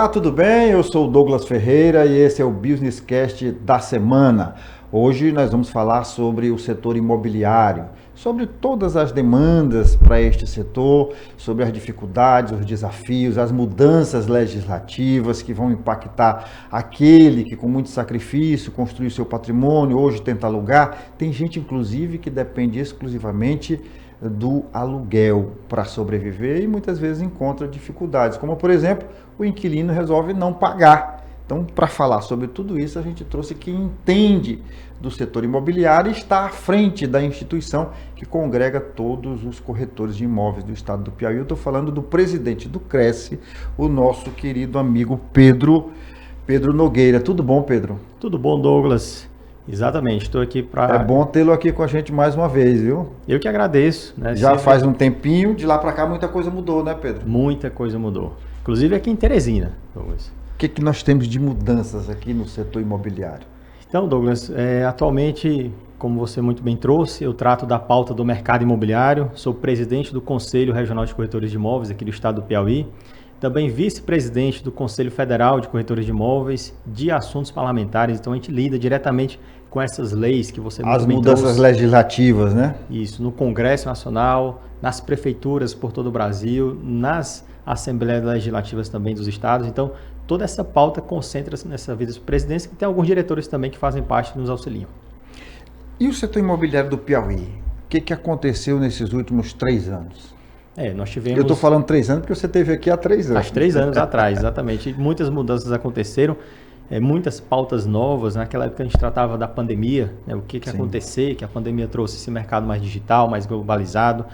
Olá, tudo bem? Eu sou o Douglas Ferreira e esse é o Business Cast da semana. Hoje nós vamos falar sobre o setor imobiliário, sobre todas as demandas para este setor, sobre as dificuldades, os desafios, as mudanças legislativas que vão impactar aquele que com muito sacrifício construiu seu patrimônio, hoje tenta alugar. Tem gente, inclusive, que depende exclusivamente do aluguel para sobreviver e muitas vezes encontra dificuldades, como por exemplo, o inquilino resolve não pagar. Então, para falar sobre tudo isso, a gente trouxe quem entende do setor imobiliário e está à frente da instituição que congrega todos os corretores de imóveis do estado do Piauí. Eu estou falando do presidente do Cresce, o nosso querido amigo Pedro Nogueira. Tudo bom, Pedro? Tudo bom, Douglas? Exatamente, estou aqui para... É bom tê-lo aqui com a gente mais uma vez, viu? Eu que agradeço. Né? Já faz um tempinho, de lá para cá muita coisa mudou, né, Pedro? Muita coisa mudou. Inclusive aqui em Teresina, Douglas. O que nós temos de mudanças aqui no setor imobiliário? Então, Douglas, atualmente, como você muito bem trouxe, eu trato da pauta do mercado imobiliário, sou presidente do Conselho Regional de Corretores de Imóveis aqui do estado do Piauí, também vice-presidente do Conselho Federal de Corretores de Imóveis, de assuntos parlamentares, então a gente lida diretamente com essas leis que você muito bem trouxe. As mudanças legislativas, né? Isso, no Congresso Nacional, nas prefeituras por todo o Brasil, nas Assembleias Legislativas também dos estados, então toda essa pauta concentra-se nessa vice-presidência, que tem alguns diretores também que fazem parte e nos auxiliam. E o setor imobiliário do Piauí? O que aconteceu nesses últimos 3 anos? Nós tivemos... Eu estou falando 3 anos porque você esteve aqui há 3 anos. Há 3 anos atrás, exatamente. Muitas mudanças aconteceram, muitas pautas novas. Naquela época a gente tratava da pandemia, né, o que acontecer, que a pandemia trouxe esse mercado mais digital, mais globalizado,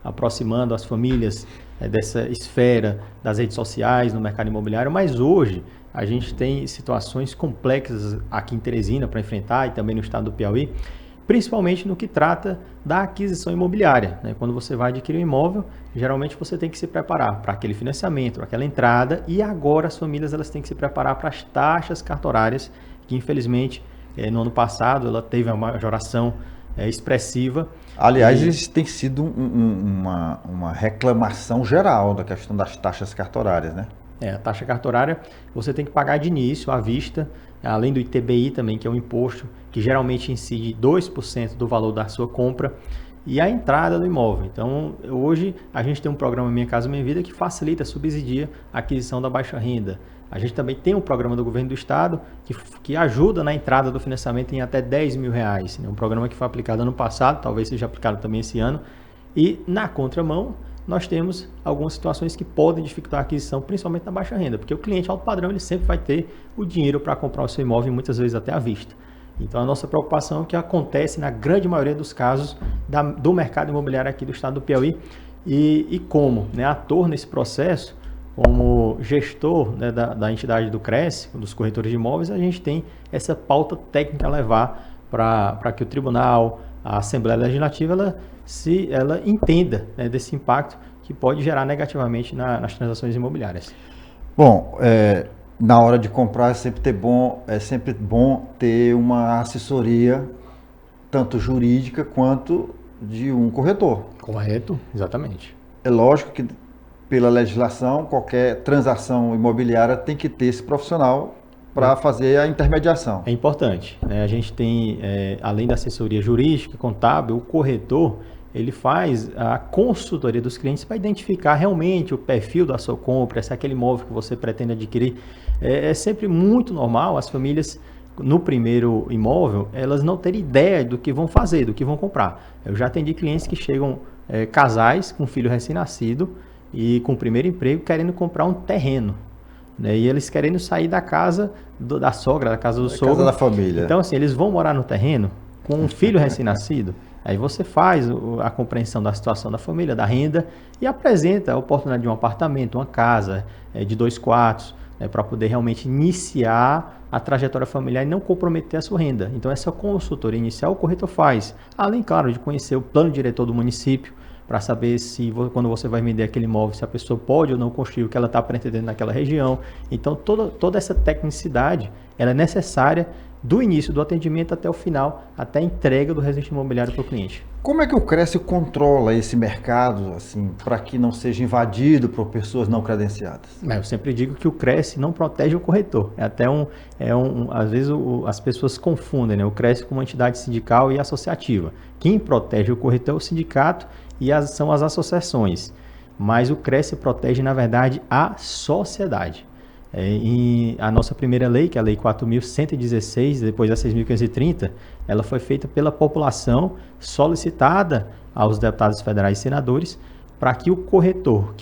aproximando as famílias dessa esfera das redes sociais no mercado imobiliário. Mas hoje a gente tem situações complexas aqui em Teresina para enfrentar e também no estado do Piauí, principalmente no que trata da aquisição imobiliária. Né? Quando você vai adquirir um imóvel, geralmente você tem que se preparar para aquele financiamento, para aquela entrada, e agora as famílias elas têm que se preparar para as taxas cartorárias, que infelizmente no ano passado ela teve uma majoração expressiva. Aliás, isso tem sido uma reclamação geral da questão das taxas cartorárias, né? A taxa cartorária você tem que pagar de início, à vista, além do ITBI também, que é um imposto que geralmente incide 2% do valor da sua compra, e a entrada do imóvel. Então, hoje a gente tem um programa Minha Casa Minha Vida que facilita, subsidia a aquisição da baixa renda. A gente também tem um programa do governo do estado que ajuda na entrada do financiamento em até R$10 mil. Um programa que foi aplicado ano passado, talvez seja aplicado também esse ano. E na contramão, nós temos algumas situações que podem dificultar a aquisição, principalmente na baixa renda, porque o cliente alto padrão ele sempre vai ter o dinheiro para comprar o seu imóvel, muitas vezes até à vista. Então a nossa preocupação é o que acontece na grande maioria dos casos do mercado imobiliário aqui do estado do Piauí e como, né, ator nesse processo, como gestor, né, da entidade do Cresce, dos corretores de imóveis, a gente tem essa pauta técnica a levar para que o tribunal, a Assembleia Legislativa, ela entenda, né, desse impacto que pode gerar negativamente nas transações imobiliárias. Bom, na hora de comprar é sempre bom ter uma assessoria, tanto jurídica quanto de um corretor. Correto, exatamente. É lógico que pela legislação, qualquer transação imobiliária tem que ter esse profissional para fazer a intermediação. É importante, né? A gente tem, além da assessoria jurídica, contábil, o corretor, ele faz a consultoria dos clientes para identificar realmente o perfil da sua compra, se é aquele imóvel que você pretende adquirir. É sempre muito normal as famílias, no primeiro imóvel, elas não terem ideia do que vão fazer, do que vão comprar. Eu já atendi clientes que chegam, casais com filho recém-nascido e com o primeiro emprego, querendo comprar um terreno. Né? E eles querendo sair da casa da sogra, da casa do sogro. Casa da família. Então, assim, eles vão morar no terreno com um filho recém-nascido. Aí você faz a compreensão da situação da família, da renda, e apresenta a oportunidade de um apartamento, uma casa de 2 quartos, para poder realmente iniciar a trajetória familiar e não comprometer a sua renda. Então, essa consultoria inicial o corretor faz, além, claro, de conhecer o plano diretor do município, para saber se quando você vai vender aquele imóvel, se a pessoa pode ou não construir o que ela está pretendendo naquela região. Então, toda essa tecnicidade ela é necessária do início do atendimento até o final, até a entrega do registro imobiliário para o cliente. Como é que o Cresce controla esse mercado, assim, para que não seja invadido por pessoas não credenciadas? Eu sempre digo que o Cresce não protege o corretor. Às vezes as pessoas confundem, né, o Cresce com uma entidade sindical e associativa. Quem protege o corretor é o sindicato e são as associações. Mas o Cresce protege, na verdade, a sociedade. E a nossa primeira lei, que é a Lei 4.116, depois da 6.530, ela foi feita pela população, solicitada aos deputados federais e senadores, para que o corretor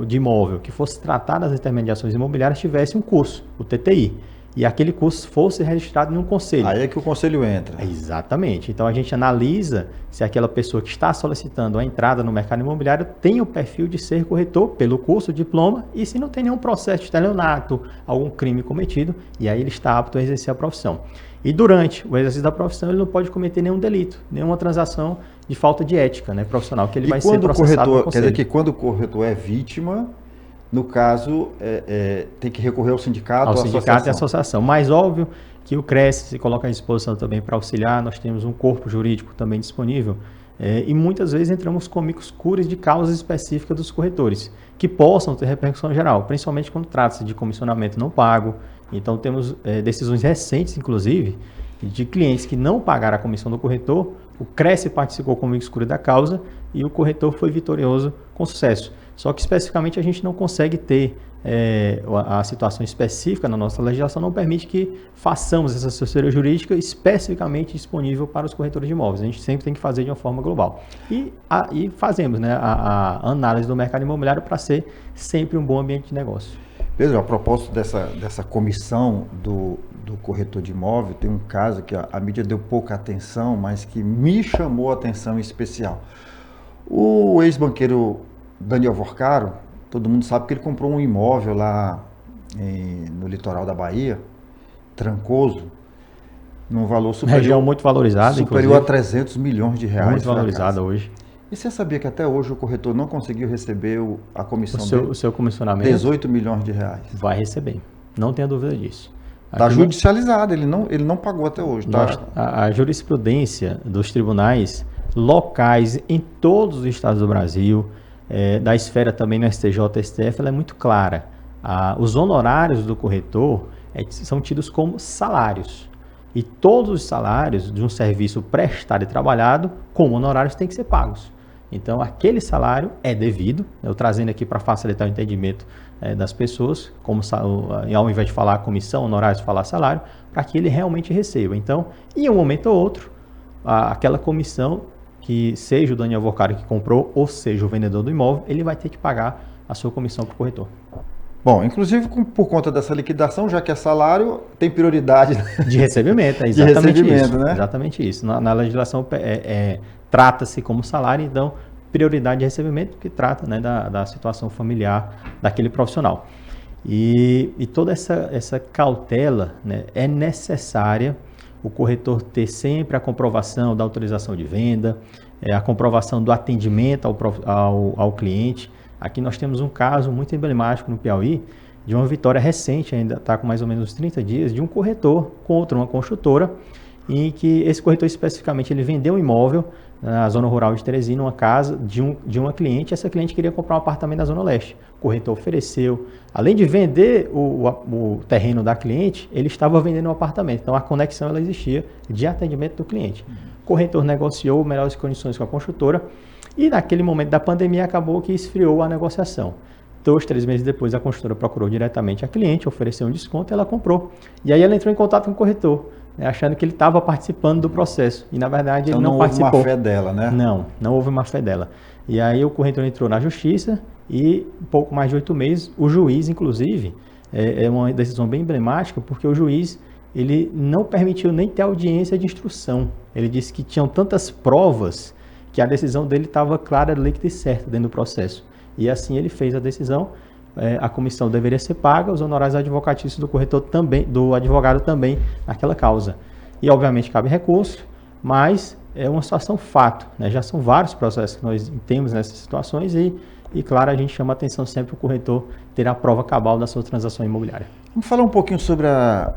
de imóvel que fosse tratar das intermediações imobiliárias tivesse um curso, o TTI, e aquele curso fosse registrado em um conselho. Aí é que o conselho entra. Exatamente. Então a gente analisa se aquela pessoa que está solicitando a entrada no mercado imobiliário tem o perfil de ser corretor pelo curso, diploma, e se não tem nenhum processo de estelionato, algum crime cometido, e aí ele está apto a exercer a profissão. E durante o exercício da profissão ele não pode cometer nenhum delito, nenhuma transação de falta de ética, né, profissional, que ele vai ser processado no conselho. Quer dizer que quando o corretor é vítima, no caso, tem que recorrer ao sindicato ou à associação? Ao sindicato e à associação. Mas óbvio que o Cresce se coloca à disposição também para auxiliar, nós temos um corpo jurídico também disponível, e muitas vezes entramos com amicus curiae de causas específicas dos corretores, que possam ter repercussão geral, principalmente quando trata-se de comissionamento não pago. Então temos decisões recentes, inclusive, de clientes que não pagaram a comissão do corretor, o Cresce participou como amicus curiae da causa e o corretor foi vitorioso com sucesso. Só que especificamente a gente não consegue ter a situação específica na nossa legislação, não permite que façamos essa assessoria jurídica especificamente disponível para os corretores de imóveis. A gente sempre tem que fazer de uma forma global. E fazemos, né, a análise do mercado imobiliário para ser sempre um bom ambiente de negócio. Pedro, a propósito dessa comissão do corretor de imóvel, tem um caso que a mídia deu pouca atenção, mas que me chamou a atenção em especial. O ex-banqueiro Daniel Vorcaro, todo mundo sabe que ele comprou um imóvel lá no litoral da Bahia, Trancoso, num valor superior, região muito valorizada, superior a 300 milhões de reais. Muito valorizada hoje. E você sabia que até hoje o corretor não conseguiu receber a comissão dele? O seu comissionamento? 18 milhões de reais. Vai receber, não tenha dúvida disso. Está judicializado, ele não pagou até hoje. Tá? A jurisprudência dos tribunais locais em todos os estados do Brasil, da esfera também no STJ e STF, ela é muito clara. Os honorários do corretor são tidos como salários. E todos os salários de um serviço prestado e trabalhado, como honorários, têm que ser pagos. Então, aquele salário é devido, eu trazendo aqui para facilitar o entendimento das pessoas, ao invés de falar comissão, honorários, falar salário, para que ele realmente receba. Então, em um momento ou outro, aquela comissão, que seja o Daniel Vorcaro que comprou, ou seja o vendedor do imóvel, ele vai ter que pagar a sua comissão para o corretor. Bom, inclusive por conta dessa liquidação, já que é salário, tem prioridade de recebimento, exatamente de recebimento, isso, né? Exatamente isso. Na legislação trata-se como salário, então prioridade de recebimento, que trata, né, da situação familiar daquele profissional. E toda essa cautela, né, é necessária, o corretor ter sempre a comprovação da autorização de venda, a comprovação do atendimento ao cliente. Aqui nós temos um caso muito emblemático no Piauí, de uma vitória recente, ainda está com mais ou menos uns 30 dias, de um corretor contra uma construtora, em que esse corretor especificamente ele vendeu um imóvel na zona rural de Teresina, uma casa de uma cliente. Essa cliente queria comprar um apartamento na Zona Leste. O corretor ofereceu, além de vender o terreno da cliente, ele estava vendendo um apartamento. Então a conexão ela existia de atendimento do cliente. O corretor negociou melhores condições com a construtora e naquele momento da pandemia acabou que esfriou a negociação. 2, 3 meses depois a construtora procurou diretamente a cliente, ofereceu um desconto e ela comprou. E aí ela entrou em contato com o corretor, achando que ele estava participando do processo. E na verdade então, ele não participou. Não houve uma fé dela, né? Não houve uma fé dela. E aí o corretor entrou na justiça e pouco mais de 8 meses, o juiz inclusive, é uma decisão bem emblemática, porque o juiz ele não permitiu nem ter audiência de instrução. Ele disse que tinham tantas provas que a decisão dele estava clara, líquida e certa dentro do processo. E assim ele fez a decisão, a comissão deveria ser paga, os honorários advocatícios do corretor também, do advogado também naquela causa. E obviamente cabe recurso, mas é uma situação fato, né? Já são vários processos que nós temos nessas situações e claro, a gente chama a atenção sempre o corretor ter a prova cabal da sua transação imobiliária. Vamos falar um pouquinho sobre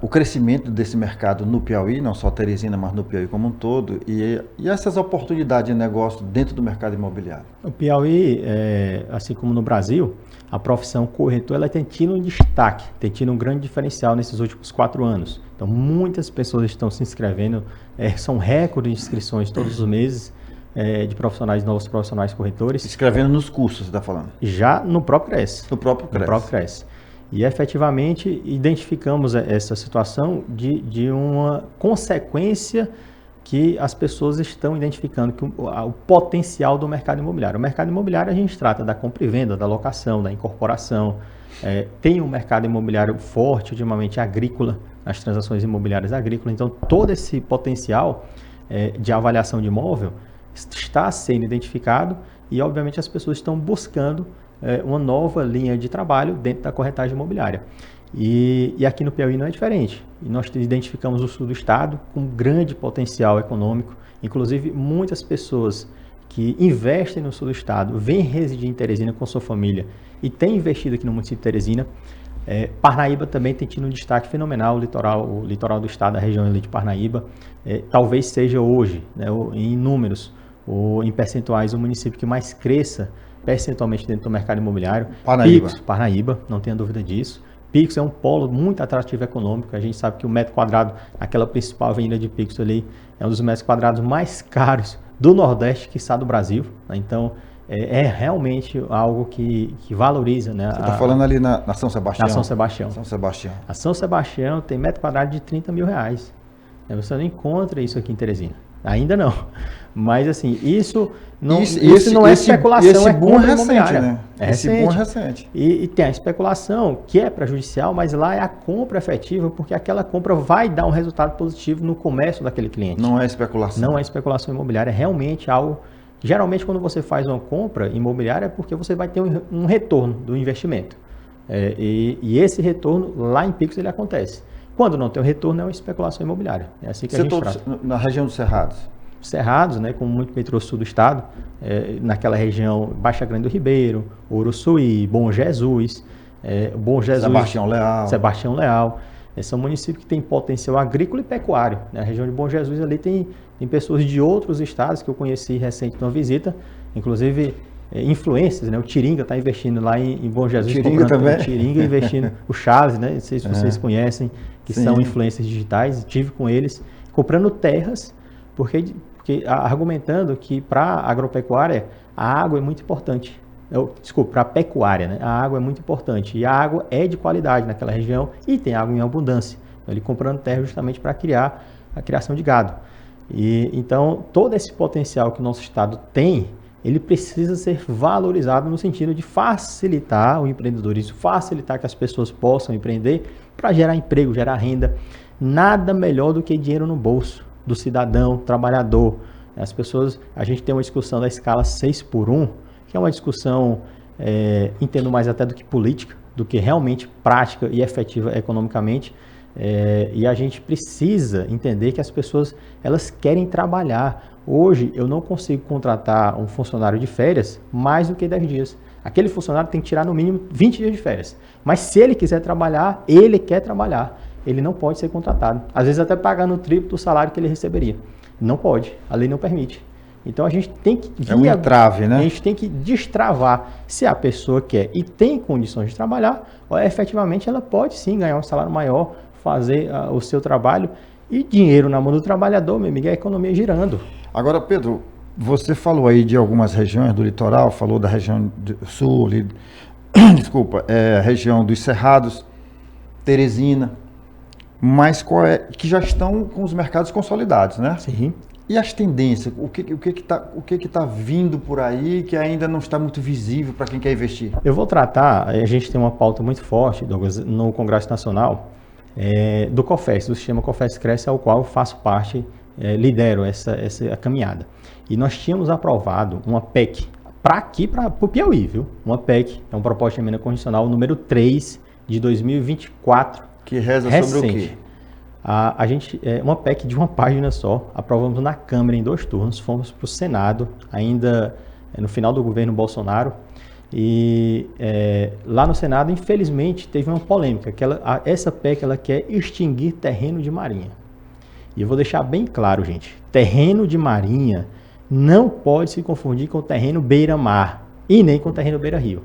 o crescimento desse mercado no Piauí, não só Teresina, mas no Piauí como um todo, e essas oportunidades de negócio dentro do mercado imobiliário. O Piauí, assim como no Brasil, a profissão corretor ela tem tido um destaque, tem tido um grande diferencial nesses últimos 4 anos. Então, muitas pessoas estão se inscrevendo, são recordes de inscrições todos os meses de novos profissionais corretores. Se inscrevendo nos cursos, você está falando? Já no próprio CRES. No próprio CRES. No próprio CRES. E efetivamente identificamos essa situação de uma consequência que as pessoas estão identificando, que o potencial do mercado imobiliário. O mercado imobiliário a gente trata da compra e venda, da locação, da incorporação. Tem um mercado imobiliário forte, ultimamente agrícola, as transações imobiliárias agrícolas. Então, todo esse potencial de avaliação de imóvel está sendo identificado e, obviamente, as pessoas estão buscando uma nova linha de trabalho dentro da corretagem imobiliária. E aqui no Piauí não é diferente. E nós identificamos o sul do estado com grande potencial econômico. Inclusive, muitas pessoas que investem no sul do estado vêm residir em Teresina com sua família e têm investido aqui no município de Teresina. Parnaíba também tem tido um destaque fenomenal, o litoral do estado, a região ali de Parnaíba. Talvez seja hoje, né, em números, ou em percentuais, o município que mais cresça percentualmente dentro do mercado imobiliário. Parnaíba, não tenha dúvida disso. Picos é um polo muito atrativo econômico. A gente sabe que o metro quadrado, aquela principal avenida de Picos ali, é um dos metros quadrados mais caros do Nordeste, quiçá do Brasil. Né? Então, é realmente algo que valoriza. Né? Você está falando ali na São Sebastião? Na São Sebastião. São Sebastião. A São Sebastião tem metro quadrado de R$30 mil. Você não encontra isso aqui em Teresina. Ainda não. Mas, assim, isso não é especulação, esse boom é recente, né? Esse boom é recente. E tem a especulação, que é prejudicial, mas lá é a compra efetiva, porque aquela compra vai dar um resultado positivo no comércio daquele cliente. Não é especulação. Não é especulação imobiliária, é realmente algo... Geralmente, quando você faz uma compra imobiliária, é porque você vai ter um retorno do investimento. E esse retorno, lá em Picos, ele acontece. Quando não tem o retorno, é uma especulação imobiliária. É assim que a gente trata. Na região dos Cerrados? Cerrados, né, como muito metrô sul do estado, naquela região Baixa Grande do Ribeiro, Uruçuí, Bom Jesus, Sebastião Leal. São municípios que têm potencial agrícola e pecuário. Né? A região de Bom Jesus ali tem pessoas de outros estados que eu conheci recente numa visita, inclusive influências, né? O Tiringa está investindo lá em Bom Jesus. Tiringa também? Tiringa investindo, o Charles, né? Não sei se vocês conhecem, que Sim. são influências digitais, estive com eles, comprando terras, porque argumentando que para a agropecuária a água é muito importante. Para a pecuária, né? A água é muito importante e a água é de qualidade naquela região e tem água em abundância. Então, ele comprando terra justamente para criar a criação de gado. Então, todo esse potencial que o nosso estado tem, ele precisa ser valorizado no sentido de facilitar o empreendedorismo, facilitar que as pessoas possam empreender para gerar emprego, gerar renda. Nada melhor do que dinheiro no bolso do cidadão, trabalhador. As pessoas, a gente tem uma discussão da escala 6x1, que é uma discussão, entendo mais até do que política, do que realmente prática e efetiva economicamente. E a gente precisa entender que as pessoas, elas querem trabalhar. Hoje, eu não consigo contratar um funcionário de férias mais do que 10 dias. Aquele funcionário tem que tirar no mínimo 20 dias de férias. Mas se ele quiser trabalhar, ele quer trabalhar. Ele não pode ser contratado. Às vezes até pagando o triplo do salário que ele receberia. Não pode, a lei não permite. Então a gente tem que... É um entrave, né? A gente tem que destravar se a pessoa quer e tem condições de trabalhar, ou efetivamente ela pode sim ganhar um salário maior, fazer o seu trabalho e dinheiro na mão do trabalhador, meu amigo, é a economia girando. Agora, Pedro, você falou aí de algumas regiões do litoral, falou da região sul, região dos Cerrados, Teresina, mas que já estão com os mercados consolidados, né? Sim. E as tendências? O que tá vindo por aí que ainda não está muito visível para quem quer investir? Eu vou tratar, a gente tem uma pauta muito forte, Douglas, no Congresso Nacional, do COFES, do sistema COFES Cresce, ao qual eu faço parte, lidero essa caminhada. E nós tínhamos aprovado uma PEC para o Piauí, viu? Uma PEC, é uma proposta de emenda constitucional número 3 de 2024. Que reza recente. Sobre o quê? A gente, uma PEC de uma página só, aprovamos na Câmara em 2 turnos, fomos para o Senado, ainda no final do governo Bolsonaro, E lá no Senado, infelizmente, teve uma polêmica, que essa PEC ela quer extinguir terreno de marinha. E eu vou deixar bem claro, gente, terreno de marinha não pode se confundir com terreno beira-mar e nem com terreno beira-rio.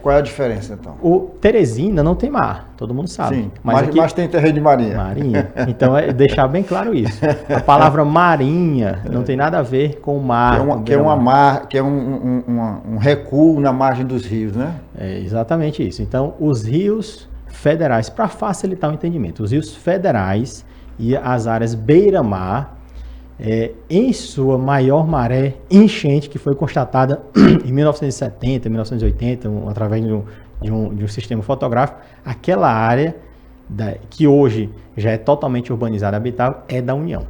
Qual é a diferença, então? O Teresina não tem mar, todo mundo sabe. Sim, mas tem terreno de marinha. Marinha. Então, deixar bem claro isso. A palavra marinha não tem nada a ver com o mar. Que é um recuo na margem dos rios, né? É exatamente isso. Então, os rios federais, para facilitar o entendimento, os rios federais e as áreas beira-mar, em sua maior maré enchente, que foi constatada em 1970, 1980, através de um sistema fotográfico, aquela área que hoje já é totalmente urbanizada e habitável é da União.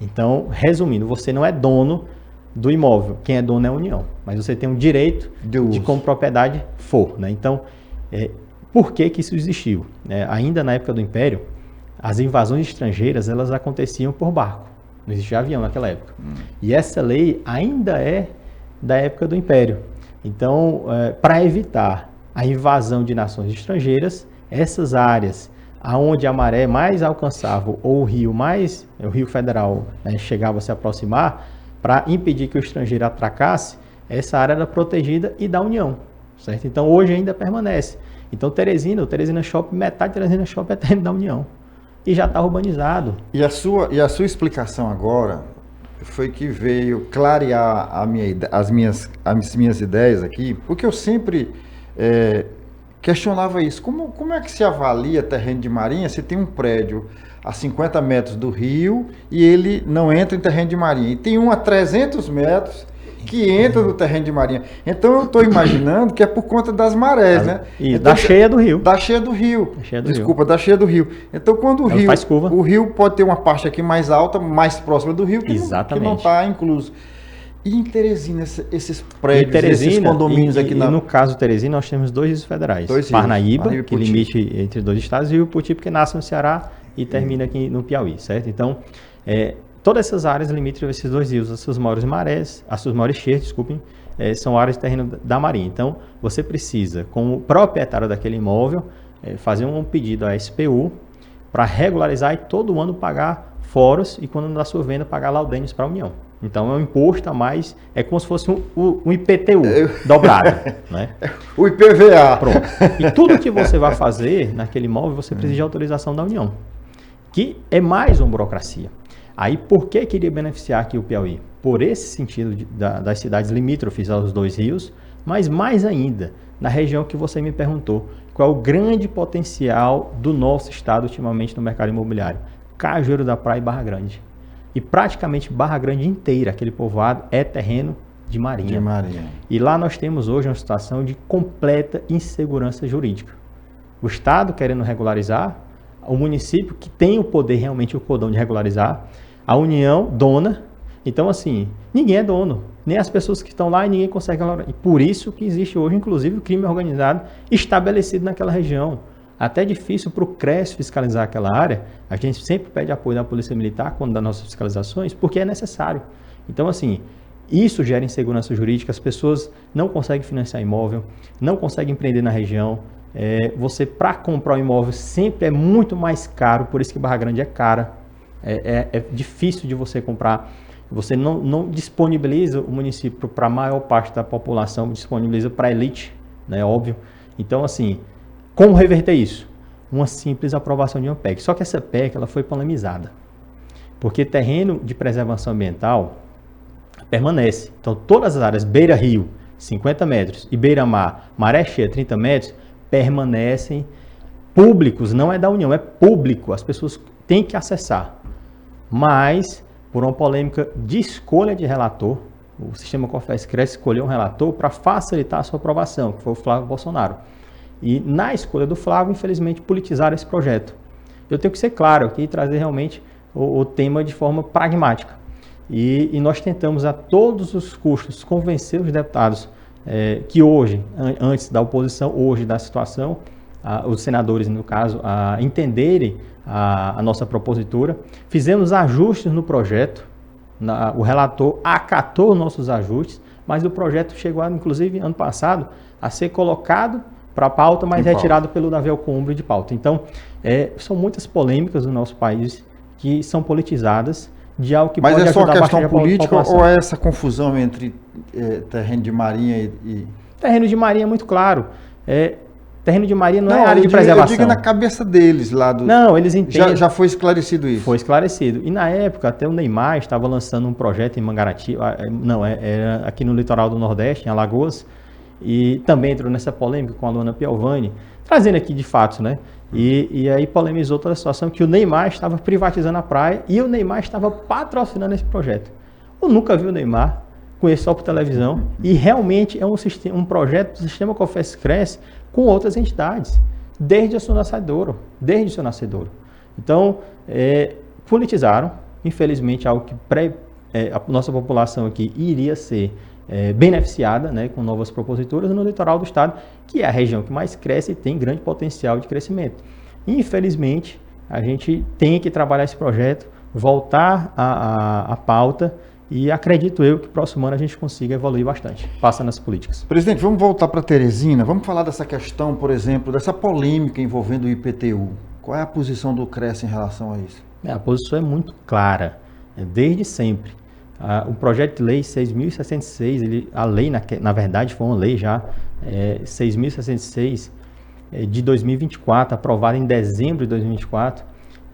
Então, resumindo, você não é dono do imóvel, quem é dono é a União, mas você tem um direito de como propriedade for, né? Então, por que isso existiu? Ainda na época do Império, as invasões estrangeiras elas aconteciam por barco. Não existia avião naquela época. E essa lei ainda é da época do Império. Então, para evitar a invasão de nações estrangeiras, essas áreas aonde a maré mais alcançava ou o Rio Federal chegava a se aproximar, para impedir que o estrangeiro atracasse, essa área era protegida e da União, certo? Então, hoje ainda permanece. Então, o Teresina Shopping, metade do Teresina Shopping é terreno da União. E já está urbanizado. E a sua explicação agora foi que veio clarear as minhas ideias aqui, porque eu sempre questionava isso. Como é que se avalia terreno de marinha se tem um prédio a 50 metros do rio e ele não entra em terreno de marinha? E tem um a 300 metros que entra no terreno de marinha. Então eu estou imaginando que é por conta das marés, né? E então, da cheia do rio. Da cheia do rio. Da cheia do rio. Então quando o rio pode ter uma parte aqui mais alta, mais próxima do rio, que não está incluso. E em Teresina, esses prédios, esses condomínios aqui no caso de Teresina, nós temos 2 rios federais. Parnaíba, que limite entre 2 estados, e o Ipoti, que nasce no Ceará e termina aqui no Piauí, certo? Então, todas essas áreas limítrofes, esses 2 rios, as suas maiores marés, as suas maiores cheias, desculpem, são áreas de terreno da Marinha. Então, você precisa, como proprietário daquele imóvel, fazer um pedido à SPU para regularizar e todo ano pagar foros e, quando da sua venda, pagar laudênios para a União. Então, é um imposto a mais, é como se fosse um IPTU dobrado, né? O IPVA. Pronto. E tudo que você vai fazer naquele imóvel, você precisa de autorização da União, que é mais uma burocracia. Aí, por que queria beneficiar aqui o Piauí? Por esse sentido das cidades limítrofes aos 2 rios, mas mais ainda, na região que você me perguntou, qual é o grande potencial do nosso estado ultimamente no mercado imobiliário? Cajueiro da Praia e Barra Grande. E praticamente Barra Grande inteira, aquele povoado, é terreno de marinha. E lá nós temos hoje uma situação de completa insegurança jurídica. O estado querendo regularizar, o município que tem o poder, realmente o cordão de regularizar, a União dona. Então, assim, ninguém é dono, nem as pessoas que estão lá, e ninguém consegue regularizar. E por isso que existe hoje, inclusive, o crime organizado estabelecido naquela região. Até difícil para o CRES fiscalizar aquela área. A gente sempre pede apoio da Polícia Militar quando dá nossas fiscalizações, porque é necessário. Então, assim, isso gera insegurança jurídica, as pessoas não conseguem financiar imóvel, não conseguem empreender na região. Você, para comprar um imóvel, sempre é muito mais caro, por isso que Barra Grande é cara. É difícil de você comprar. Você não disponibiliza o município para a maior parte da população, disponibiliza para a elite, né, óbvio. Então, assim, como reverter isso? Uma simples aprovação de uma PEC. Só que essa PEC ela foi polemizada, porque terreno de preservação ambiental permanece. Então, todas as áreas beira-rio, 50 metros, e beira-mar, maré cheia, 30 metros, permanecem públicos, não é da União, é público, as pessoas têm que acessar. Mas, por uma polêmica de escolha de relator, o sistema COFES-CRES escolheu um relator para facilitar a sua aprovação, que foi o Flávio Bolsonaro. E na escolha do Flávio, infelizmente, politizaram esse projeto. Eu tenho que ser claro aqui e trazer realmente o tema de forma pragmática. E nós tentamos a todos os custos convencer os deputados que hoje, antes da oposição, hoje da situação, os senadores, no caso, a entenderem a nossa propositura. Fizemos ajustes no projeto, o relator acatou nossos ajustes, mas o projeto chegou, inclusive, ano passado, a ser colocado para pauta, mas retirado pelo Davi Alcolumbre de pauta. Então, são muitas polêmicas no nosso país que são politizadas de algo que mas pode ajudar bastante a população. Mas é só questão política ou é essa confusão entre terreno de marinha e... Terreno de marinha é muito claro. Terreno de marinha não é área de preservação. Eu digo na cabeça deles lá do... Não, eles entendem. Já foi esclarecido isso? Foi esclarecido. E na época, até o Neymar estava lançando um projeto em Mangaratiba, era aqui no litoral do Nordeste, em Alagoas, e também entrou nessa polêmica com a Luana Piovani, trazendo aqui de fato, né? E aí polemizou toda a situação que o Neymar estava privatizando a praia e o Neymar estava patrocinando esse projeto. Eu nunca vi o Neymar, conheço só por televisão, e realmente é um projeto do Sistema COFES-CRES com outras entidades, desde o seu nascedouro. Então, politizaram, infelizmente, algo que a nossa população aqui iria ser beneficiada, né, com novas proposituras no litoral do estado, que é a região que mais cresce e tem grande potencial de crescimento. Infelizmente, a gente tem que trabalhar esse projeto, voltar à pauta, e acredito eu que próximo ano a gente consiga evoluir bastante, passa nas políticas. Presidente, vamos voltar para Teresina, vamos falar dessa questão, por exemplo, dessa polêmica envolvendo o IPTU. Qual é a posição do CRES em relação a isso? A posição é muito clara, desde sempre. O projeto de lei 6.066, a lei, na verdade, foi uma lei já, 6.066 de 2024, aprovada em dezembro de 2024,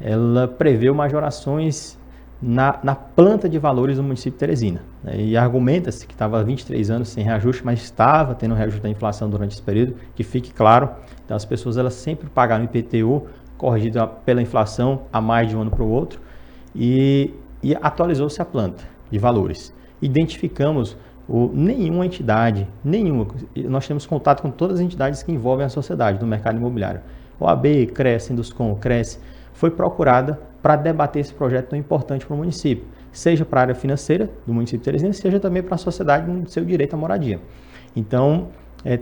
ela prevê majorações na planta de valores do município de Teresina. E argumenta-se que estava há 23 anos sem reajuste, mas estava tendo reajuste da inflação durante esse período, que fique claro. Então, as pessoas elas sempre pagaram IPTU, corrigido pela inflação, a mais de um ano para o outro, e atualizou-se a planta de valores. Identificamos nenhuma entidade, nós temos contato com todas as entidades que envolvem a sociedade do mercado imobiliário. OAB, CRES, Sinduscom, CRES, foi procurada para debater esse projeto tão importante para o município, seja para a área financeira do município de Teresina, seja também para a sociedade no seu direito à moradia. Então,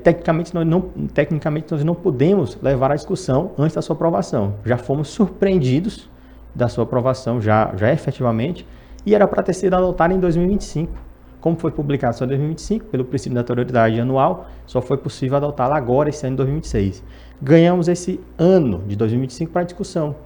tecnicamente nós não podemos levar a discussão antes da sua aprovação. Já fomos surpreendidos da sua aprovação, já efetivamente, e era para ter sido adotada em 2025. Como foi publicado só em 2025, pelo princípio da autoridade anual, só foi possível adotá-la agora, esse ano de 2026. Ganhamos esse ano de 2025 para discussão.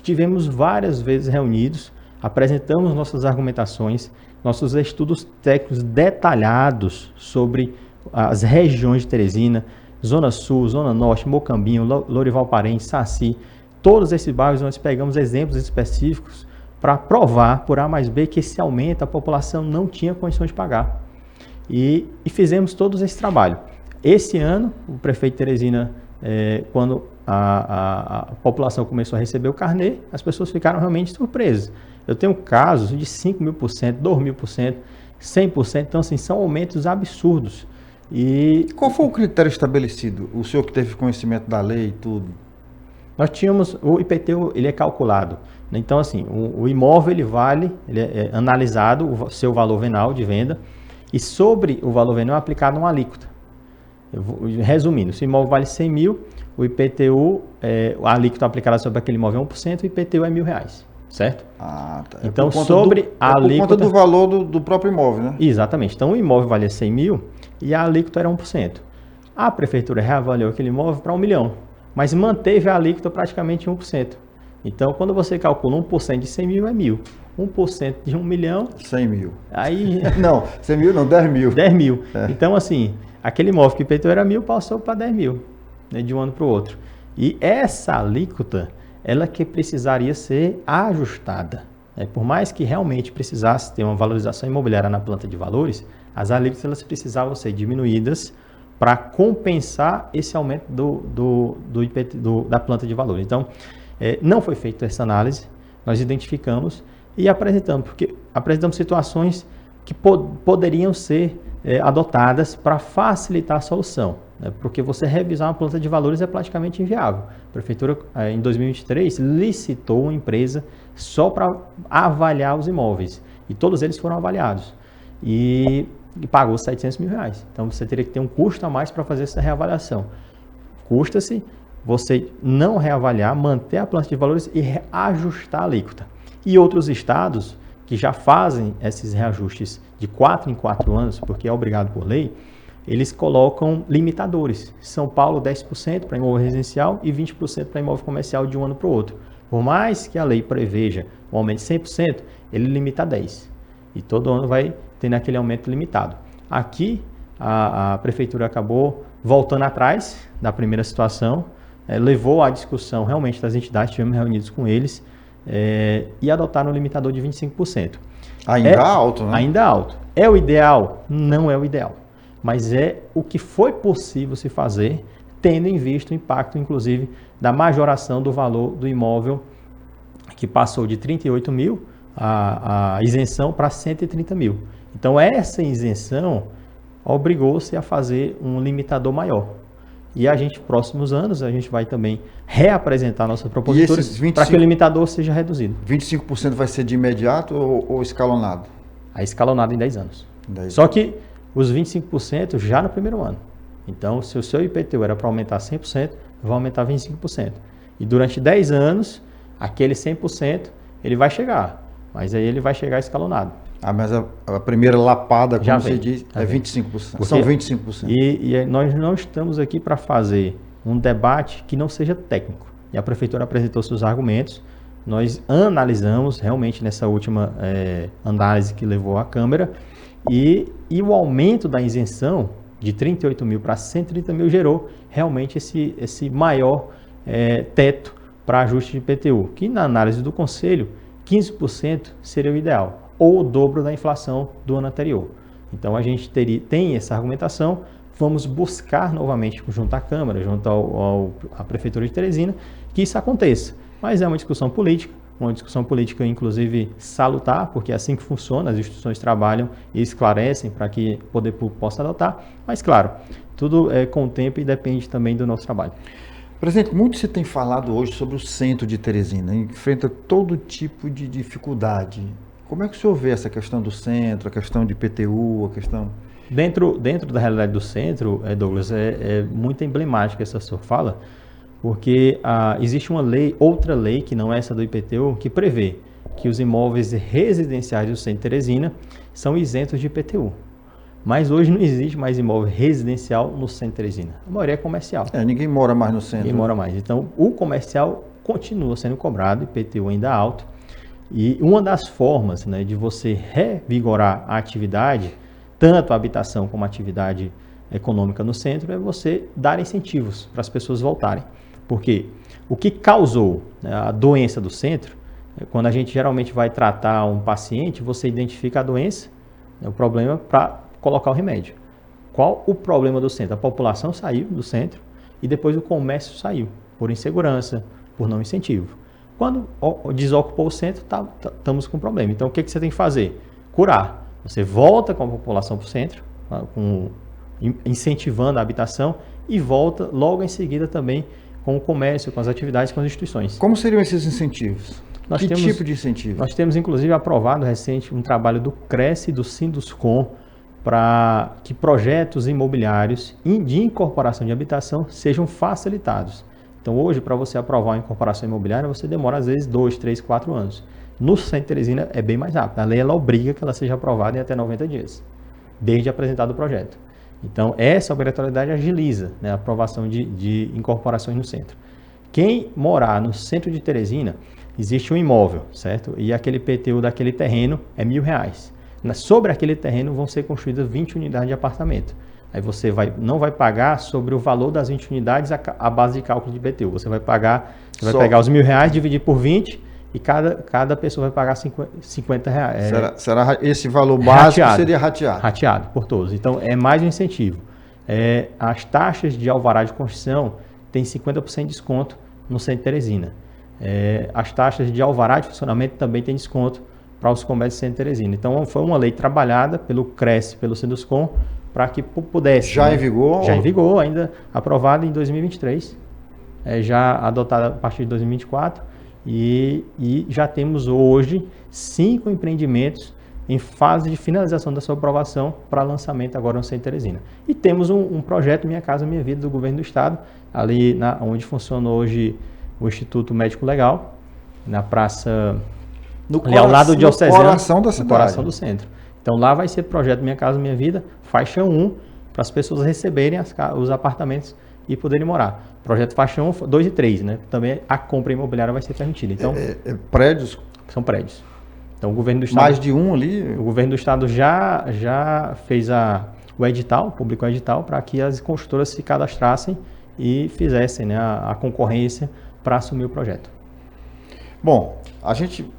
Tivemos várias vezes reunidos, apresentamos nossas argumentações, nossos estudos técnicos detalhados sobre as regiões de Teresina, Zona Sul, Zona Norte, Mocambinho, Lourival Parente, Saci. Todos esses bairros nós pegamos exemplos específicos para provar por A mais B que esse aumento a população não tinha condições de pagar. E fizemos todo esse trabalho. Esse ano, o prefeito de Teresina, quando a população começou a receber o carnê, as pessoas ficaram realmente surpresas. Eu tenho casos de 5.000%, 2.000%, 100%, então assim, são aumentos absurdos. E qual foi o critério estabelecido? O senhor que teve conhecimento da lei e tudo? Nós tínhamos, o IPTU, ele é calculado. Então, assim, o imóvel, ele é analisado, o seu valor venal de venda, e sobre o valor venal é aplicado uma alíquota. Resumindo, se o imóvel vale 100 mil, o IPTU, a alíquota aplicada sobre aquele imóvel é 1%, o IPTU é R$1.000, certo? Ah, tá. Então, sobre a alíquota... por conta do valor do próprio imóvel, né? Exatamente. Então, o imóvel valia 100 mil e a alíquota era 1%. A prefeitura reavaliou aquele imóvel para 1 milhão, mas manteve a alíquota praticamente em 1%. Então, quando você calcula 1% de 100 mil é 1.000. 1% de 1 milhão... 100 mil. Aí... Não, 100 mil não, 10 mil. 10 mil. Então, assim, aquele imóvel que o IPTU era 1.000 passou para 10 mil, né, de um ano para o outro. E essa alíquota, ela que precisaria ser ajustada. Né? Por mais que realmente precisasse ter uma valorização imobiliária na planta de valores, as alíquotas elas precisavam ser diminuídas para compensar esse aumento da planta de valores. Então, não foi feita essa análise, nós identificamos e apresentamos situações que poderiam ser adotadas para facilitar a solução, né? Porque você revisar uma planta de valores é praticamente inviável. A prefeitura, em 2023, licitou uma empresa só para avaliar os imóveis e todos eles foram avaliados e pagou R$700 mil. Então, você teria que ter um custo a mais para fazer essa reavaliação. Custa-se você não reavaliar, manter a planta de valores e ajustar a alíquota. E outros estados que já fazem esses reajustes de 4 em 4 anos, porque é obrigado por lei, eles colocam limitadores. São Paulo, 10% para imóvel residencial e 20% para imóvel comercial de um ano para o outro. Por mais que a lei preveja um aumento de 100%, ele limita a 10%. E todo ano vai tendo aquele aumento limitado. Aqui, a prefeitura acabou voltando atrás da primeira situação, levou à discussão realmente das entidades, estivemos reunidos com eles, e adotaram um limitador de 25%. Ainda alto, né? Ainda alto. É o ideal? Não é o ideal. Mas é o que foi possível se fazer, tendo em vista o impacto, inclusive, da majoração do valor do imóvel, que passou de 38 mil, a isenção, para 130 mil. Então, essa isenção obrigou-se a fazer um limitador maior. E a gente, próximos anos, a gente vai também reapresentar nossa propositura para que o limitador seja reduzido. 25% vai ser de imediato ou escalonado? A escalonado em 10 anos. Só que os 25% já no primeiro ano. Então, se o seu IPTU era para aumentar 100%, vai aumentar 25%. E durante 10 anos, aquele 100%, ele vai chegar. Mas aí ele vai chegar escalonado. Mas a primeira lapada, como já você diz, é 25%. Porque, são 25%. E nós não estamos aqui para fazer um debate que não seja técnico. E a prefeitura apresentou seus argumentos. Nós analisamos realmente nessa última análise que levou à Câmara. E o aumento da isenção de 38 mil para 130 mil gerou realmente esse maior teto para ajuste de IPTU, que na análise do Conselho, 15% seria o ideal, ou o dobro da inflação do ano anterior. Então a gente tem essa argumentação, vamos buscar novamente, junto à Câmara, junto à Prefeitura de Teresina, que isso aconteça. Mas é uma discussão política inclusive salutar, porque é assim que funciona, as instituições trabalham e esclarecem para que o poder público possa adotar, mas claro, tudo é com o tempo e depende também do nosso trabalho. Presidente, muito se tem falado hoje sobre o centro de Teresina, enfrenta todo tipo de dificuldade. Como é que o senhor vê essa questão do centro, a questão de IPTU, a questão... Dentro da realidade do centro, Douglas, é muito emblemática essa sua fala, porque existe outra lei, que não é essa do IPTU, que prevê que os imóveis residenciais do centro de Teresina são isentos de IPTU. Mas hoje não existe mais imóvel residencial no centro de Teresina. A maioria é comercial. Ninguém mora mais no centro. Ninguém mora mais. Então, o comercial continua sendo cobrado, IPTU ainda alto. E uma das formas, né, de você revigorar a atividade, tanto a habitação como a atividade econômica no centro, é você dar incentivos para as pessoas voltarem. Porque o que causou, né, a doença do centro, quando a gente geralmente vai tratar um paciente, você identifica a doença, né, o problema, para colocar o remédio. Qual o problema do centro? A população saiu do centro e depois o comércio saiu, por insegurança, por não incentivo. Quando desocupou o centro, estamos com problema. Então, o que você tem que fazer? Curar. Você volta com a população para o centro, incentivando a habitação, e volta logo em seguida também com o comércio, com as atividades, com as instituições. Como seriam esses incentivos? Que tipo de incentivo? Nós temos, inclusive, aprovado recente um trabalho do CRES e do Sinduscom para que projetos imobiliários de incorporação de habitação sejam facilitados. Então, hoje, para você aprovar uma incorporação imobiliária, você demora, às vezes, 2, 3, 4 anos. No centro de Teresina, é bem mais rápido. A lei, ela obriga que ela seja aprovada em até 90 dias, desde apresentado o projeto. Então, essa obrigatoriedade agiliza, né, a aprovação de incorporações no centro. Quem morar no centro de Teresina, existe um imóvel, certo? E aquele IPTU daquele terreno é R$1.000. Sobre aquele terreno vão ser construídas 20 unidades de apartamento. Aí você não vai pagar sobre o valor das 20 unidades a base de cálculo de IPTU. Você vai pegar os R$1.000, dividir por 20 e cada pessoa vai pagar R$50. Será esse valor básico seria rateado? Rateado por todos. Então, é mais um incentivo. As taxas de alvará de construção têm 50% de desconto no centro de Teresina. As taxas de alvará de funcionamento também têm desconto para os comércios do centro de Teresina. Então, foi uma lei trabalhada pelo CRES, pelo Sinduscom, para que pudesse... Já em vigor? Já em vigor, ainda aprovada em 2023, já adotada a partir de 2024, e já temos hoje 5 empreendimentos em fase de finalização da sua aprovação para lançamento agora no centro de Teresina. E temos um projeto Minha Casa Minha Vida do Governo do Estado, ali onde funciona hoje o Instituto Médico Legal, na Praça ali ao lado do Diocesano, coração da cidade. no coração do centro. Então lá vai ser projeto Minha Casa Minha Vida, faixa 1, para as pessoas receberem os apartamentos e poderem morar. Projeto faixa 1, 2 e 3, né? Também a compra imobiliária vai ser permitida. Então, prédios? São prédios. Então o governo do estado... Mais de um ali? O governo do estado já fez o edital, publicou o edital, para que as construtoras se cadastrassem e fizessem, né, a concorrência para assumir o projeto. Bom, a gente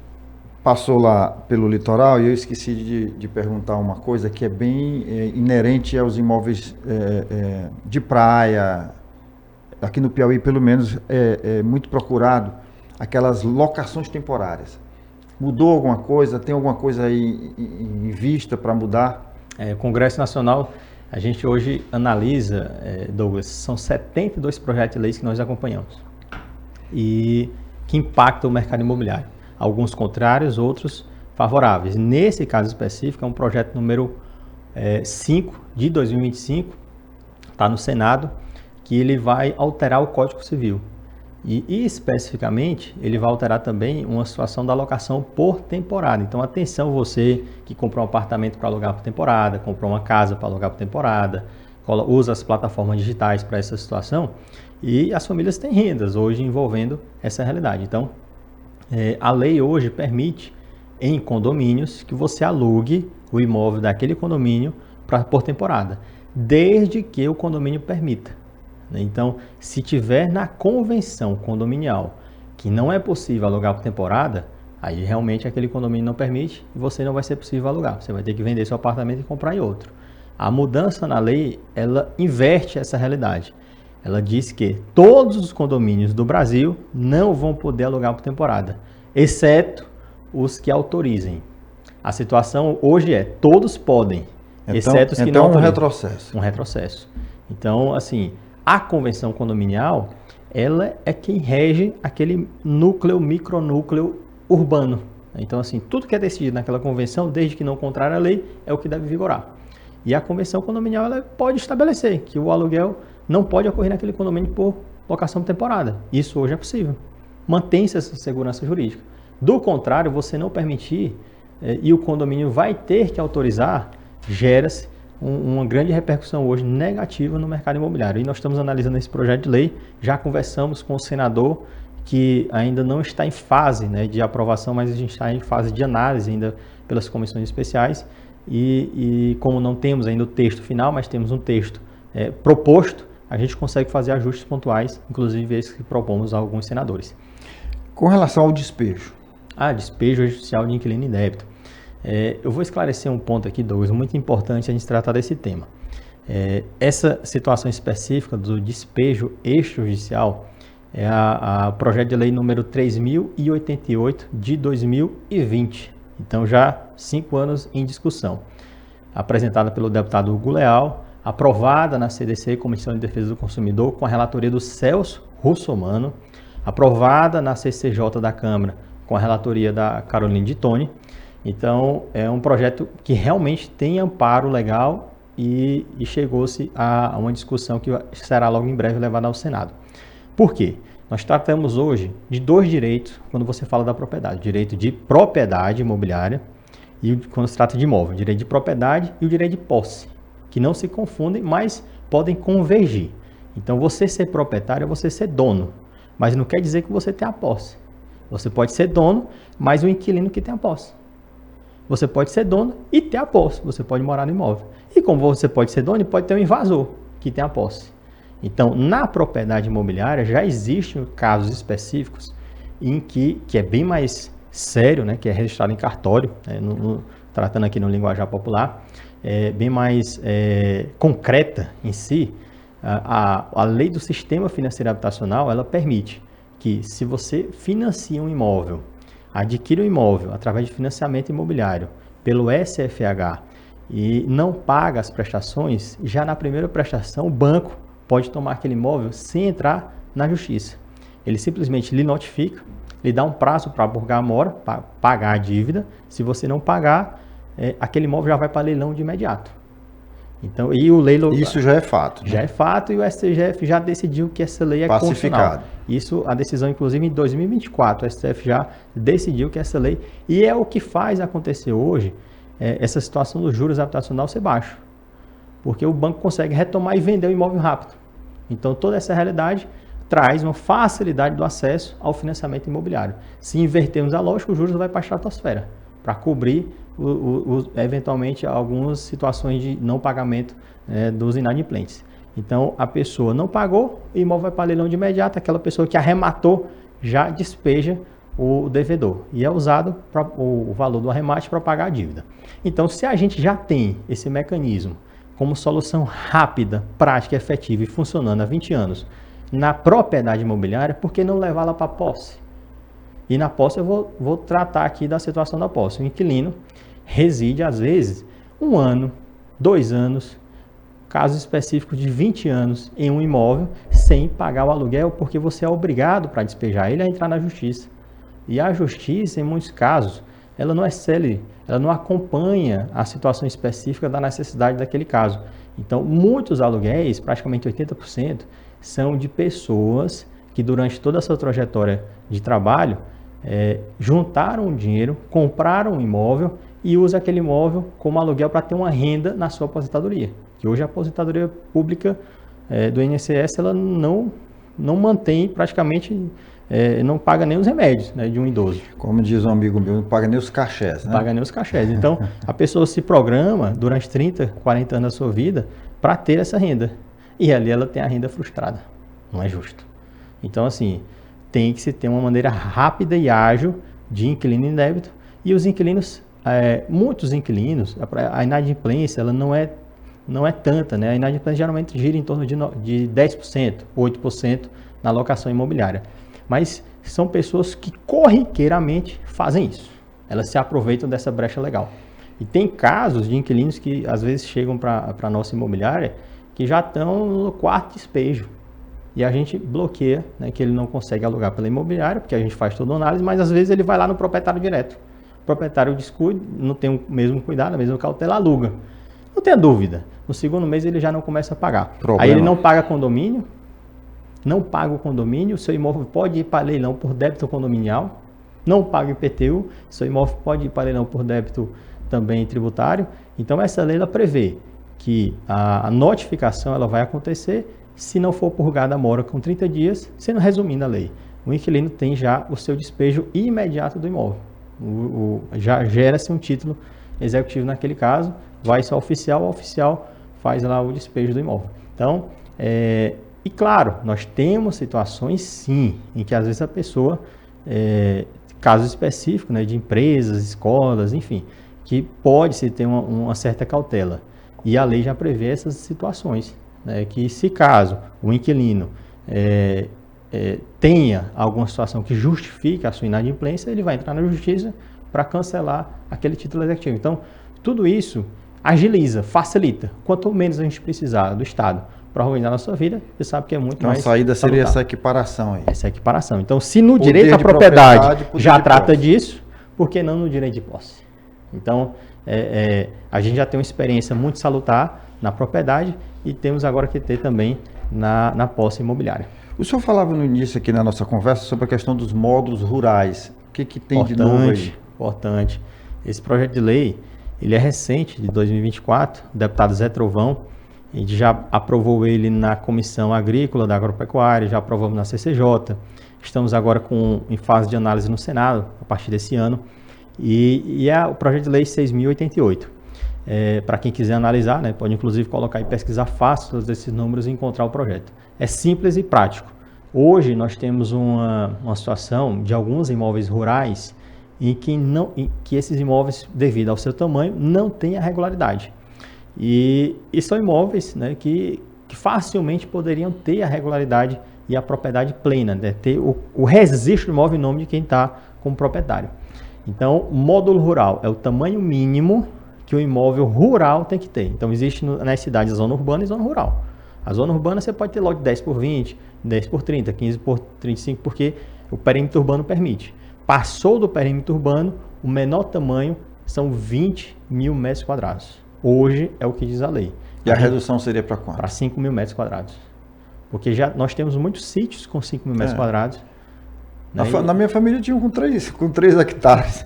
passou lá pelo litoral e eu esqueci de perguntar uma coisa que é bem inerente aos imóveis de praia. Aqui no Piauí, pelo menos, é muito procurado aquelas locações temporárias. Mudou alguma coisa? Tem alguma coisa aí em vista para mudar? O Congresso Nacional, a gente hoje analisa, Douglas, são 72 projetos de leis que nós acompanhamos e que impactam o mercado imobiliário. Alguns contrários, outros favoráveis. Nesse caso específico, é um projeto número 5 de 2025, está no Senado, que ele vai alterar o Código Civil. E especificamente, ele vai alterar também uma situação da alocação por temporada. Então, atenção você que comprou um apartamento para alugar por temporada, comprou uma casa para alugar por temporada, usa as plataformas digitais para essa situação, e as famílias têm rendas hoje envolvendo essa realidade. Então, a lei hoje permite em condomínios que você alugue o imóvel daquele condomínio por temporada, desde que o condomínio permita. Então, se tiver na convenção condominial que não é possível alugar por temporada, aí realmente aquele condomínio não permite e você não vai ser possível alugar. Você vai ter que vender seu apartamento e comprar em outro. A mudança na lei, ela inverte essa realidade. Ela diz que todos os condomínios do Brasil não vão poder alugar por temporada, exceto os que autorizem. A situação hoje todos podem, exceto os que não autorizam. Um retrocesso. Um retrocesso. Então, assim, a convenção condominial, ela é quem rege aquele núcleo, micronúcleo urbano. Então, assim, tudo que é decidido naquela convenção, desde que não contrário à lei, é o que deve vigorar. E a convenção condominial, ela pode estabelecer que o aluguel não pode ocorrer naquele condomínio por locação temporada. Isso hoje é possível. Mantém-se essa segurança jurídica. Do contrário, você não permitir e o condomínio vai ter que autorizar, gera-se uma grande repercussão hoje negativa no mercado imobiliário. E nós estamos analisando esse projeto de lei, já conversamos com o senador, que ainda não está em fase, né, de aprovação, mas a gente está em fase de análise ainda pelas comissões especiais. E como não temos ainda o texto final, mas temos um texto proposto, a gente consegue fazer ajustes pontuais, inclusive esses que propomos a alguns senadores. Com relação ao despejo. Despejo judicial de inquilino em débito. Eu vou esclarecer um ponto aqui, Douglas, muito importante a gente tratar desse tema. Essa situação específica do despejo extrajudicial é o projeto de lei número 3.088 de 2020. Então, já 5 anos em discussão. Apresentada pelo deputado Hugo Leal, aprovada na CDC, Comissão de Defesa do Consumidor, com a relatoria do Celso Russomano, aprovada na CCJ da Câmara, com a relatoria da Caroline de Toni. Então, é um projeto que realmente tem amparo legal e chegou-se a uma discussão que será logo em breve levada ao Senado. Por quê? Nós tratamos hoje de 2 direitos quando você fala da propriedade. O direito de propriedade imobiliária e quando se trata de imóvel. O direito de propriedade e o direito de posse, que não se confundem, mas podem convergir. Então, você ser proprietário é você ser dono, mas não quer dizer que você tem a posse. Você pode ser dono, mas o inquilino que tem a posse. Você pode ser dono e ter a posse. Você pode morar no imóvel. E como você pode ser dono, pode ter um invasor que tem a posse. Então, na propriedade imobiliária, já existem casos específicos em que é bem mais sério, né, que é registrado em cartório, tratando aqui no linguajar popular, bem mais concreta em si. A lei do sistema financeiro habitacional, ela permite que, se você financia um imóvel, adquire um imóvel através de financiamento imobiliário pelo SFH e não paga as prestações, já na primeira prestação o banco pode tomar aquele imóvel sem entrar na justiça. Ele simplesmente lhe notifica, lhe dá um prazo para purgar a mora, para pagar a dívida. Se você não pagar, aquele imóvel já vai para leilão de imediato. Então, e o leilão... Isso já é fato. Já é fato, e o STF já decidiu que essa lei é constitucional. Isso, a decisão, inclusive, em 2024, o STF já decidiu que essa lei... E é o que faz acontecer hoje essa situação dos juros habitacional ser baixo. Porque o banco consegue retomar e vender o imóvel rápido. Então, toda essa realidade traz uma facilidade do acesso ao financiamento imobiliário. Se invertermos a lógica, o juros vai para a estratosfera, para cobrir, eventualmente, algumas situações de não pagamento dos inadimplentes. Então, a pessoa não pagou, o imóvel vai para leilão de imediato, aquela pessoa que arrematou já despeja o devedor. E é usado o valor do arremate para pagar a dívida. Então, se a gente já tem esse mecanismo como solução rápida, prática, efetiva e funcionando há 20 anos na propriedade imobiliária, por que não levá-la para a posse? E na posse eu vou tratar aqui da situação da posse. O inquilino reside, às vezes, 1 ano, 2 anos, casos específicos de 20 anos em um imóvel sem pagar o aluguel, porque você é obrigado para despejar ele a entrar na justiça. E a justiça, em muitos casos, ela não é célere, ela não acompanha a situação específica da necessidade daquele caso. Então, muitos aluguéis, praticamente 80%, são de pessoas que durante toda a sua trajetória de trabalho juntaram dinheiro, compraram um imóvel e usam aquele imóvel como aluguel para ter uma renda na sua aposentadoria. Que hoje a aposentadoria pública do INSS ela não mantém praticamente, não paga nem os remédios, né, de um idoso. Como diz um amigo meu, não paga nem os cachés. Né? Não paga nem os cachés. Então, a pessoa se programa durante 30, 40 anos da sua vida para ter essa renda. E ali ela tem a renda frustrada. Não é justo. Então, assim, tem que se ter uma maneira rápida e ágil de inquilino em débito. E os inquilinos, muitos inquilinos, a inadimplência ela não é tanta, né? A inadimplência geralmente gira em torno de 10%, 8% na locação imobiliária. Mas são pessoas que corriqueiramente fazem isso. Elas se aproveitam dessa brecha legal. E tem casos de inquilinos que às vezes chegam para a nossa imobiliária que já estão no quarto despejo. E a gente bloqueia, né, que ele não consegue alugar pela imobiliária, porque a gente faz toda a análise, mas às vezes ele vai lá no proprietário direto. O proprietário descuida, não tem o mesmo cuidado, a mesma cautela, aluga. Não tenha dúvida, no segundo mês ele já não começa a pagar. Aí ele não paga condomínio, não paga o condomínio, o seu imóvel pode ir para leilão por débito condominial, não paga IPTU, seu imóvel pode ir para leilão por débito também tributário. Então essa lei ela prevê que a notificação ela vai acontecer se não for purgada a mora com 30 dias, sendo resumindo a lei. O inquilino tem já o seu despejo imediato do imóvel. Já gera-se um título executivo naquele caso, vai-se ao oficial, o oficial faz lá o despejo do imóvel. Então, e claro, nós temos situações sim, em que às vezes a pessoa, casos específicos, né, de empresas, escolas, enfim, que pode-se ter uma certa cautela. E a lei já prevê essas situações, né, que se caso o inquilino tenha alguma situação que justifique a sua inadimplência, ele vai entrar na justiça para cancelar aquele título executivo. Então, tudo isso agiliza, facilita. Quanto menos a gente precisar do Estado para organizar a nossa vida, você sabe que é muito mais... Então, a saída seria essa equiparação aí. Essa equiparação. Então, se no direito à propriedade já trata disso, por que não no direito de posse? Então, a gente já tem uma experiência muito salutar na propriedade e temos agora que ter também na posse imobiliária. O senhor falava no início aqui na nossa conversa sobre a questão dos módulos rurais. O que tem de novo aí? Importante. Esse projeto de lei, ele é recente, de 2024, o deputado Zé Trovão, a gente já aprovou ele na Comissão Agrícola da Agropecuária, já aprovamos na CCJ, estamos agora em fase de análise no Senado, a partir desse ano, e é o projeto de lei 6.088. Para quem quiser analisar, né, pode inclusive colocar e pesquisar fácil todos esses números e encontrar o projeto. É simples e prático. Hoje nós temos uma situação de alguns imóveis rurais em que esses imóveis, devido ao seu tamanho, não têm a regularidade. E são imóveis, né, que facilmente poderiam ter a regularidade e a propriedade plena, né, ter o registro do imóvel em nome de quem está como proprietário. Então, o módulo rural é o tamanho mínimo que o imóvel rural tem que ter. Então, existe nas cidades zona urbana e zona rural. A zona urbana você pode ter lote 10 por 20, 10 por 30, 15 por 35, porque o perímetro urbano permite. Passou do perímetro urbano, o menor tamanho são 20 mil metros quadrados. Hoje é o que diz a lei. E a redução seria para quanto? Para 5 mil metros quadrados. Porque já nós temos muitos sítios com 5 mil metros quadrados. Né? Na minha família tinha um com 3 hectares.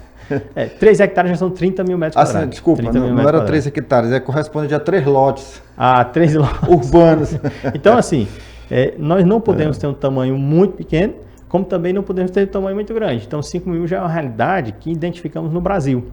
3 hectares já são 30 mil metros quadrados. Sim, desculpa, não era 3 hectares, corresponde a 3 lotes. 3 lotes. Urbanos. Então, assim, nós não podemos ter um tamanho muito pequeno, como também não podemos ter um tamanho muito grande. Então, 5 mil já é uma realidade que identificamos no Brasil.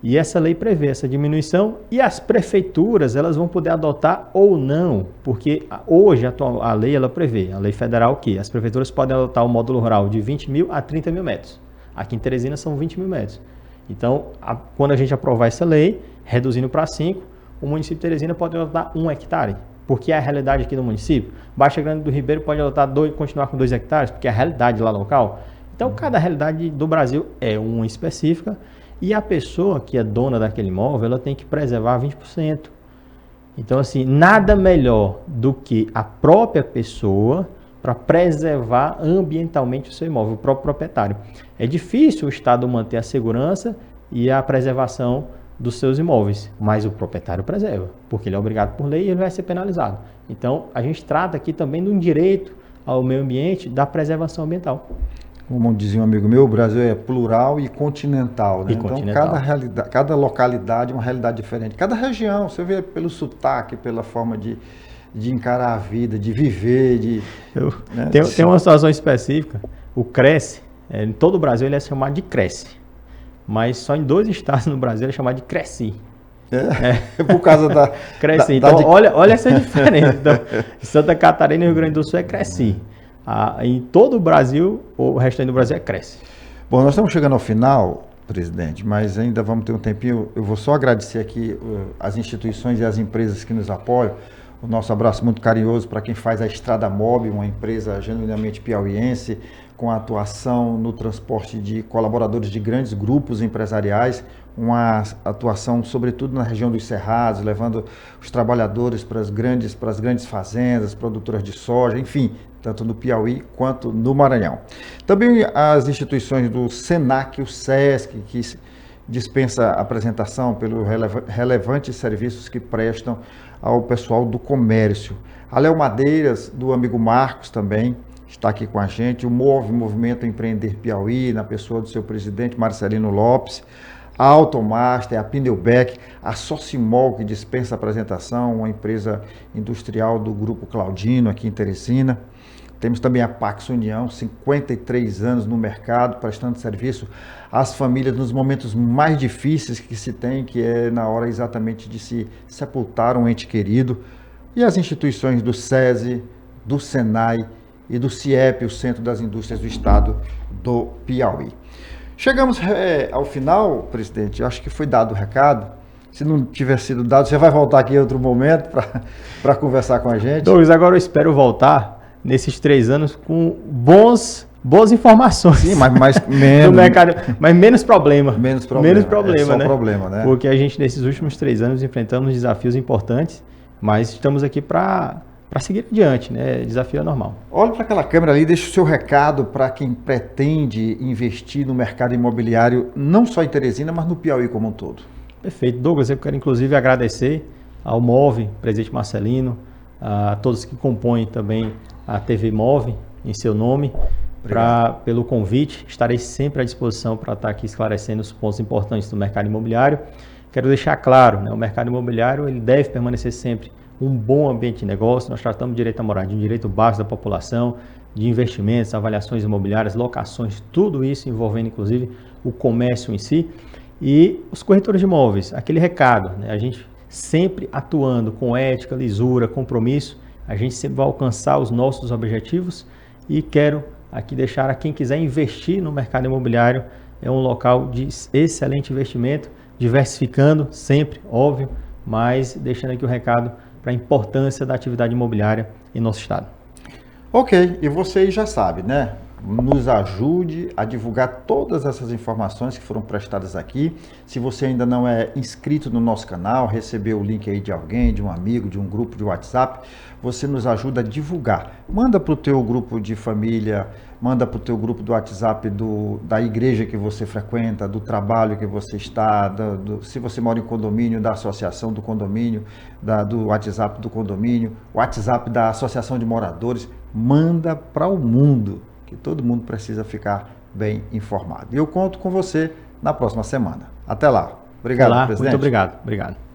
E essa lei prevê essa diminuição e as prefeituras elas vão poder adotar ou não, porque hoje a lei ela prevê, a lei federal que as prefeituras podem adotar o módulo rural de 20 mil a 30 mil metros. Aqui em Teresina são 20 mil metros. Então, quando a gente aprovar essa lei, reduzindo para 5, o município de Teresina pode adotar 1 hectare, porque é a realidade aqui do município. Baixa Grande do Ribeiro pode adotar continuar com 2 hectares, porque é a realidade lá local. Então, cada realidade do Brasil é uma específica. E a pessoa que é dona daquele imóvel, ela tem que preservar 20%. Então, assim, nada melhor do que a própria pessoa para preservar ambientalmente o seu imóvel, o próprio proprietário. É difícil o Estado manter a segurança e a preservação dos seus imóveis, mas o proprietário preserva, porque ele é obrigado por lei e ele vai ser penalizado. Então, a gente trata aqui também de um direito ao meio ambiente, da preservação ambiental. Como dizia um amigo meu, o Brasil é plural e continental, né? Então, cada localidade é uma realidade diferente. Cada região, você vê pelo sotaque, pela forma de encarar a vida, de viver, né? Tem uma situação específica, o Cresce, em todo o Brasil ele é chamado de Cresce, mas só em 2 estados no Brasil ele é chamado de Cresci. Por causa da... Cresci. Então, olha essa diferença. Então, Santa Catarina e Rio Grande do Sul é Cresci. Em todo o Brasil, o restante do Brasil cresce. Bom, nós estamos chegando ao final, presidente, mas ainda vamos ter um tempinho. Eu vou só agradecer aqui as instituições e as empresas que nos apoiam. O nosso abraço muito carinhoso para quem faz a Estrada Móvel, uma empresa genuinamente piauiense, com a atuação no transporte de colaboradores de grandes grupos empresariais, uma atuação sobretudo na região dos Cerrados, levando os trabalhadores para as grandes fazendas, produtoras de soja, enfim, tanto no Piauí quanto no Maranhão. Também as instituições do SENAC, o SESC, que dispensa apresentação pelos relevantes serviços que prestam ao pessoal do comércio. A Léo Madeiras, do amigo Marcos também, está aqui com a gente. O Movimento Empreender Piauí, na pessoa do seu presidente Marcelino Lopes. A Automaster, a Pneubec, a Socimol, que dispensa apresentação, uma empresa industrial do Grupo Claudino, aqui em Teresina. Temos também a Pax União, 53 anos no mercado, prestando serviço às famílias nos momentos mais difíceis que se tem, que é na hora exatamente de se sepultar um ente querido. E as instituições do SESI, do SENAI e do CIEP, o Centro das Indústrias do Estado do Piauí. Chegamos ao final, presidente, acho que foi dado o recado. Se não tiver sido dado, você vai voltar aqui em outro momento para conversar com a gente. Douglas, agora eu espero voltar nesses 3 anos com boas informações. Sim, mas menos. Do mercado, mas menos problema. Menos problema, né? Problema, né? Porque a gente, nesses últimos 3 anos, enfrentamos desafios importantes, mas estamos aqui para seguir adiante, né? Desafio é normal. Olhe para aquela câmera ali, deixe o seu recado para quem pretende investir no mercado imobiliário, não só em Teresina, mas no Piauí como um todo. Perfeito. Douglas, eu quero inclusive agradecer ao MOVE, presidente Marcelino, a todos que compõem também a TV MOVE, em seu nome, pelo convite. Estarei sempre à disposição para estar aqui esclarecendo os pontos importantes do mercado imobiliário. Quero deixar claro, né, o mercado imobiliário ele deve permanecer sempre um bom ambiente de negócio. Nós tratamos de direito à moradia, de um direito básico da população, de investimentos, avaliações imobiliárias, locações, tudo isso envolvendo inclusive o comércio em si. E os corretores de imóveis, aquele recado, né, a gente sempre atuando com ética, lisura, compromisso, a gente sempre vai alcançar os nossos objetivos. E quero aqui deixar a quem quiser investir no mercado imobiliário, é um local de excelente investimento, diversificando sempre, óbvio, mas deixando aqui o recado para a importância da atividade imobiliária em nosso estado. Ok, e vocês já sabem, né? nos ajude a divulgar todas essas informações que foram prestadas aqui. Se você ainda não é inscrito no nosso canal, recebeu o link aí de alguém, de um amigo, de um grupo de WhatsApp, você nos ajuda a divulgar. Manda para o teu grupo de família, manda para o teu grupo do WhatsApp da igreja que você frequenta, do trabalho que você está, se você mora em condomínio, da associação do condomínio, do WhatsApp do condomínio, WhatsApp da associação de moradores, manda para o mundo, que todo mundo precisa ficar bem informado. E eu conto com você na próxima semana. Até lá. Obrigado, Até lá, presidente. muito obrigado. Obrigado.